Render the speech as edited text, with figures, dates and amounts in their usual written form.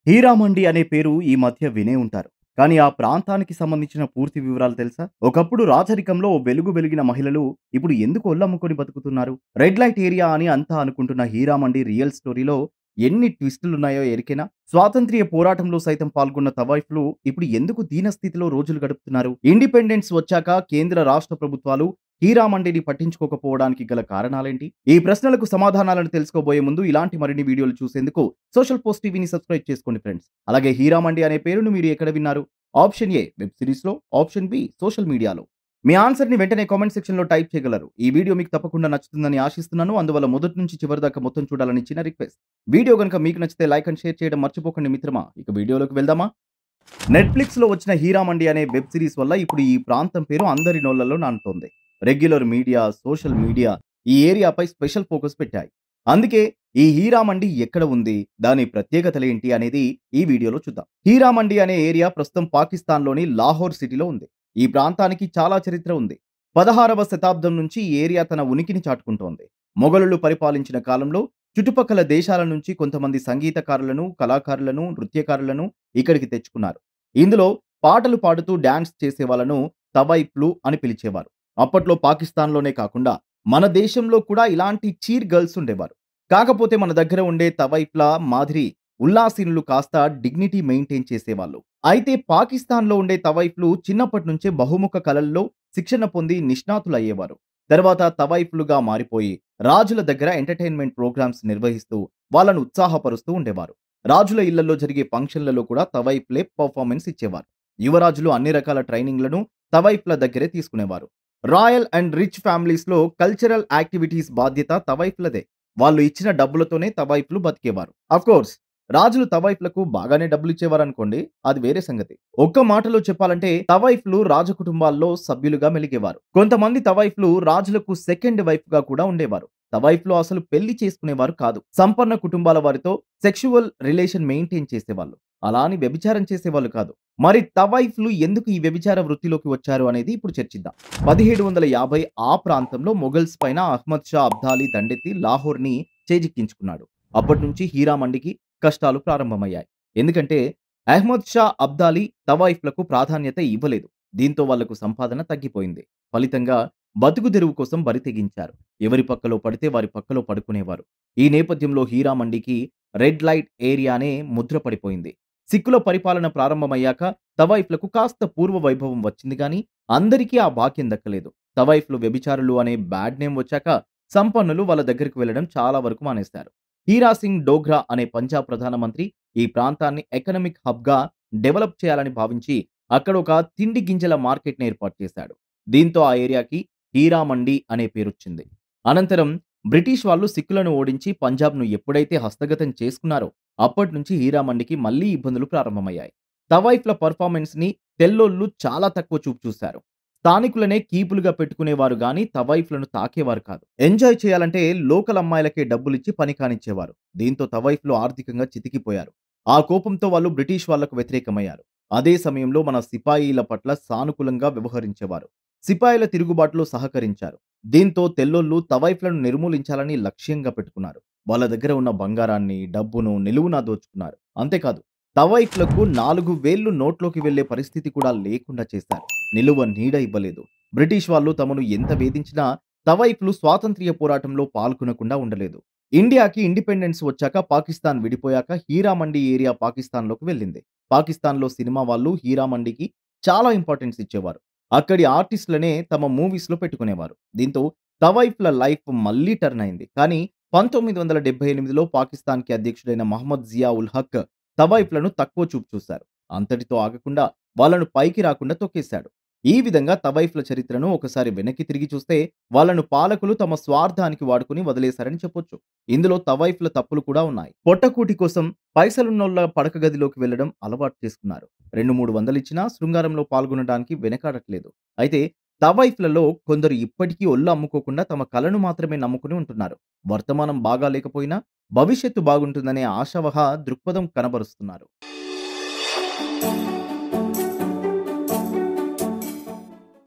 హీరామండి అనే పేరు ఈ మధ్య వినే ఉంటారు. కానీ ఆ ప్రాంతానికి సంబంధించిన పూర్తి వివరాలు తెలుసా? ఒకప్పుడు రాచరికంలో ఓ వెలుగు వెలిగిన మహిళలు ఇప్పుడు ఎందుకు ఒళ్ళమ్ముకొని బతుకుతున్నారు? రెడ్ లైట్ ఏరియా అని అంతా అనుకుంటున్న హీరామండి రియల్ స్టోరీలో ఎన్ని ట్విస్టులున్నాయో ఎరికేనా? స్వాతంత్ర్య పోరాటంలో సైతం పాల్గొన్న తవాయిఫ్‌లు ఇప్పుడు ఎందుకు దీనస్థితిలో రోజులు గడుపుతున్నారు? ఇండిపెండెన్స్ వచ్చాక కేంద్ర, రాష్ట్ర ప్రభుత్వాలు హీరామండిని పట్టించుకోకపోవడానికి గల కారణాలేంటి? ఈ ప్రశ్నలకు సమాధానాలను తెలుసుకోబోయే ముందు ఇలాంటి మరిన్ని వీడియోలు చూసేందుకు సోషల్ పోస్ట్ టీవీని సబ్స్క్రైబ్ చేసుకోండి ఫ్రెండ్స్. అలాగే హీరామండి అనే పేరును మీరు ఎక్కడ విన్నారు? ఆప్షన్ ఏ వెబ్ సిరీస్‌లో, ఆప్షన్ బి సోషల్ మీడియాలో. మీ ఆన్సర్‌ని వెంటనే కామెంట్ సెక్షన్‌లో టైప్ చేయగలరు. ఈ వీడియో మీకు తప్పకుండా నచ్చుతుందని ఆశిస్తున్నాను. అందువల్ల మొదటి నుంచి చివరి దాకా మొత్తం చూడాలని చిన్న రిక్వెస్ట్. వీడియో గనుక మీకు నచ్చితే లైక్ అండ్ షేర్ చేయడం మర్చిపోకండి మిత్రమా. ఇక వీడియోలోకి వెళ్దామా? నెట్‌ఫ్లిక్స్‌లో వచ్చిన 'హీరామండి' అనే వెబ్ సిరీస్ వల్ల ఇప్పుడు ఈ ప్రాంతం పేరు అందరి నోళ్లలో నానుతోంది. రెగ్యులర్ మీడియా, సోషల్ మీడియా ఈ ఏరియాపై స్పెషల్ ఫోకస్ పెట్టాయి. అందుకే ఈ 'హీరామండి' ఎక్కడ ఉంది? దాని ప్రత్యేకతలేంటి అనేది ఈ వీడియోలో చూద్దాం. 'హీరామండి' అనే ఏరియా ప్రస్తుతం పాకిస్తాన్‌లోని లాహోర్ సిటీలో ఉంది. ఈ ప్రాంతానికి చాలా చరిత్ర ఉంది. 16వ శతాబ్దం నుంచి ఈ ఏరియా తన ఉనికిని చాటుకుంటోంది. మొఘలులు పరిపాలించిన కాలంలో చుట్టుపక్కల దేశాల నుంచి కొంతమంది సంగీతకారులను, కళాకారులను, నృత్యకారులను ఇక్కడికి తెచ్చుకున్నారు. ఇందులో పాటలు పాడుతూ డాన్స్ చేసే వాళ్ళను తవైఫ్‌లు అని పిలిచేవారు. అప్పట్లో పాకిస్తాన్‌లోనే కాకుండా మన దేశంలో కూడా ఇలాంటి చీర్ గర్ల్స్ ఉండేవారు. కాకపోతే మన దగ్గర ఉండే తవైఫ్‌ల మాదిరి ఉల్లాసీనులు కాస్త డిగ్నిటీ మెయింటైన్ చేసేవాళ్ళు. అయితే పాకిస్తాన్‌లో ఉండే తవైఫ్‌లు చిన్నప్పటి నుంచే బహుముఖ కళల్లో శిక్షణ పొంది నిష్ణాతులయ్యేవారు. తర్వాత తవైఫ్‌లుగా మారిపోయి రాజుల దగ్గర ఎంటర్‌టైన్‌మెంట్ ప్రోగ్రామ్స్ నిర్వహిస్తూ వాళ్ళను ఉత్సాహపరుస్తూ ఉండేవారు. రాజుల ఇళ్లలో జరిగే ఫంక్షన్‌లలో కూడా తవైఫ్‌లే పెర్ఫార్మన్స్ ఇచ్చేవారు. యువరాజులు అన్ని రకాల ట్రైనింగ్‌లను తవైఫ్‌ల దగ్గరే తీసుకునేవారు. రాయల్ అండ్ రిచ్ ఫ్యామిలీస్‌లో కల్చరల్ యాక్టివిటీస్ బాధ్యత తవైఫ్‌లదే. వాళ్ళు ఇచ్చిన డబ్బులతోనే తవైఫ్‌లు బతికేవారు. ఆఫ్‌కోర్స్ రాజులు తవైఫ్‌లకు బాగానే డబ్బులిచ్చేవారనుకోండి. అది వేరే సంగతి. ఒక్క మాటలో చెప్పాలంటే తవైఫ్‌లు రాజకుటుంబాల్లో సభ్యులుగా మెలిగేవారు. కొంతమంది తవైఫ్‌లు రాజులకు సెకండ్ వైఫ్‌గా కూడా ఉండేవారు. తవైఫ్‌లు అసలు పెళ్లి చేసుకునేవారు కాదు. సంపన్న కుటుంబాల వారితో సెక్సువల్ రిలేషన్ మెయింటైన్ చేసేవాళ్ళు. అలా అని వ్యభిచారం చేసేవాళ్ళు కాదు. మరి తవైఫ్‌లు ఎందుకు ఈ వ్యభిచార వృత్తిలోకి వచ్చారు అనేది ఇప్పుడు చర్చిద్దాం. 1750 ఆ ప్రాంతంలో మొఘల్స్ పైన అహ్మద్ షా అబ్దాలీ దండెత్తి లాహోర్‌ని చేజిక్కించుకున్నాడు. అప్పటినుంచి హీరామండికి కష్టాలు ప్రారంభమయ్యాయి. ఎందుకంటే అహ్మద్ షా అబ్దాలీ తవాయిఫ్‌లకు ప్రాధాన్యత ఇవ్వలేదు. దీంతో వాళ్లకు సంపాదన తగ్గిపోయింది. ఫలితంగా బతుకు తెరువు కోసం బరి తెగించారు. ఎవరి పక్కలో పడితే వారి పక్కలో పడుకునేవారు. ఈ నేపథ్యంలో హీరామండికి రెడ్ లైట్ ఏరియానే ముద్ర పడిపోయింది. సిక్కుల పరిపాలన ప్రారంభమయ్యాక తవాయిఫ్‌లకు కాస్త పూర్వ వైభవం వచ్చింది గానీ అందరికీ ఆ భాగ్యం దక్కలేదు. తవాయిఫ్‌లు వ్యభిచారులు అనే బ్యాడ్ నేమ్ వచ్చాక సంపన్నులు వాళ్ళ దగ్గరికి వెళ్లడం చాలా వరకు మానేశారు. హీరా సింగ్ డోగ్రా అనే పంజాబ్ ప్రధానమంత్రి ఈ ప్రాంతాన్ని ఎకనామిక్ హబ్‌గా డెవలప్ చేయాలని భావించి అక్కడ ఒక తిండి గింజల మార్కెట్‌ని ఏర్పాటు చేశాడు. దీంతో ఆ ఏరియాకి హీరా మండి అనే పేరొచ్చింది. అనంతరం బ్రిటిష్ వాళ్ళు సిక్కులను ఓడించి పంజాబ్‌ను ఎప్పుడైతే హస్తగతం చేసుకున్నారో అప్పటినుంచి హీరా మండికి మళ్లీ ఇబ్బందులు ప్రారంభమయ్యాయి. తవాయిఫ్‌ల పెర్ఫార్మన్స్‌ని తెల్లోళ్ళు చాలా తక్కువ చూపు చూశారు. స్థానికులనే కీపులుగా పెట్టుకునేవారు గానీ తవాయిఫ్‌లను తాకేవారు కాదు. ఎంజాయ్ చేయాలంటే లోకల్ అమ్మాయిలకే డబ్బులిచ్చి పని కానిచ్చేవారు. దీంతో తవాయిఫ్‌లు ఆర్థికంగా చితికిపోయారు. ఆ కోపంతో వాళ్ళు బ్రిటిష్ వాళ్లకు వ్యతిరేకమయ్యారు. అదే సమయంలో మన సిపాయిల పట్ల సానుకూలంగా వ్యవహరించేవారు. సిపాయిల తిరుగుబాటులో సహకరించారు. దీంతో తెల్లోళ్ళు తవాయిఫ్‌లను నిర్మూలించాలని లక్ష్యంగా పెట్టుకున్నారు. వాళ్ళ దగ్గర ఉన్న బంగారాన్ని, డబ్బును నిలువునా దోచుకున్నారు. అంతేకాదు తవాయిఫ్‌లకు 4 వేళ్లు నోట్లోకి వెళ్లే పరిస్థితి కూడా లేకుండా చేశారు. నిలువ నీడ ఇవ్వలేదు. బ్రిటిష్ వాళ్ళు తమను ఎంత వేధించినా తవాయిఫ్‌లు స్వాతంత్ర్య పోరాటంలో పాల్గొనకుండా ఉండలేదు. ఇండియాకి ఇండిపెండెన్స్ వచ్చాక పాకిస్తాన్ విడిపోయాక హీరామండి ఏరియా పాకిస్తాన్‌లోకి వెళ్ళింది. పాకిస్తాన్‌లో సినిమా వాళ్ళు హీరామండికి చాలా ఇంపార్టెన్స్ ఇచ్చేవారు. అక్కడి ఆర్టిస్ట్‌లనే తమ మూవీస్‌లో పెట్టుకునేవారు. దీంతో తవాయిఫ్‌ల లైఫ్ మళ్లీ టర్న్ అయింది. కానీ 1978లో పాకిస్తాన్‌కి అధ్యక్షుడైన మహమ్మద్ జియా ఉల్ హక్ తవాయిఫ్‌లను తక్కువ చూపు చూశారు. అంతటితో ఆగకుండా వాళ్ళను పైకి రాకుండా తొక్కేశాడు. ఈ విధంగా తవాయిఫ్‌ల చరిత్రను ఒకసారి వెనక్కి తిరిగి చూస్తే వాళ్ళను పాలకులు తమ స్వార్థానికి వాడుకొని వదిలేశారని చెప్పొచ్చు. ఇందులో తవాయిఫ్‌ల తప్పులు కూడా ఉన్నాయి. పొట్టకూటి కోసం పైసలున్నోళ్ళ పడక గదిలోకి వెళ్లడం అలవాటు చేసుకున్నారు. 2, 3 వందలిచ్చినా శృంగారంలో పాల్గొనడానికి వెనకాడట్లేదు. అయితే తవాయిఫ్‌లలో కొందరు ఇప్పటికీ ఒళ్ళు అమ్ముకోకుండా తమ కళను మాత్రమే నమ్ముకుని ఉంటున్నారు. వర్తమానం బాగా లేకపోయినా భవిష్యత్తు బాగుంటుందనే ఆశావహ దృక్పథం కనబరుస్తున్నారు.